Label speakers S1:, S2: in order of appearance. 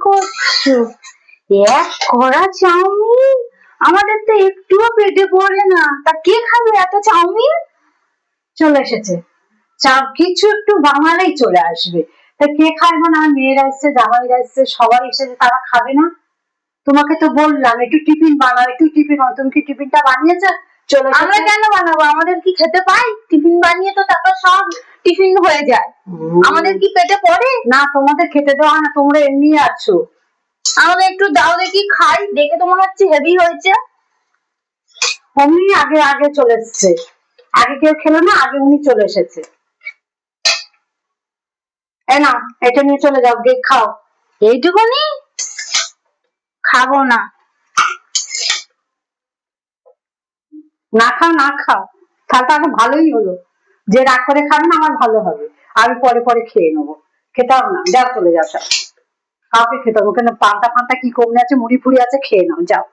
S1: করছো? এক কড়া চাউমিন, আমাদের তো একটুও পেটে পড়ে না, তা কে খাবে এত চাউমিন? চলে এসেছে, কিছু একটু বানালেই চলে আসবে, তা কে খাবে না? মেয়েরা এসছে, জামাইরা এসছে, সবাই এসেছে, তারা খাবে না? তোমাকে তো বললাম একটু টিফিন বানাও, একটু টিফিন বানাও, তুমি কি টিফিনটা বানিয়েছো? চলো।
S2: আমরা কেন বানাবো? আমাদের কি খেতে পাই? টিফিন বানিয়ে তো তারপর সব টিফিন হয়ে যায়। আমাদের কি পেটে পড়ে?
S1: না, তোমাদের খেতে দেওয়া না, তোমরা এমনি আছো।
S2: আমাদের একটু দাও দেখি, খাই। দেখে তো মনে হচ্ছে হেভি হয়েছে।
S1: অমনি আগে আগে চলে এসছে, আগে কেউ খেলো না, আগে উনি চলে এসেছে। না, এটা নিয়ে চলে যাও, গিয়ে খাও।
S2: এইটুকুনি খাবো না।
S1: না খাও, না খাও, তাহলে তো আরো ভালোই হলো। যে রাগ করে খাবে না, আমার ভালো হবে, আমি পরে পরে খেয়ে নেবো। খেতে হবে না, যাও চলে যাও সব। কাউকে খেতে হবে কেন? পান্তা ফান্তা কি কমে আছে, মুড়ি ফুড়ি আছে, খেয়ে নাও, যাও।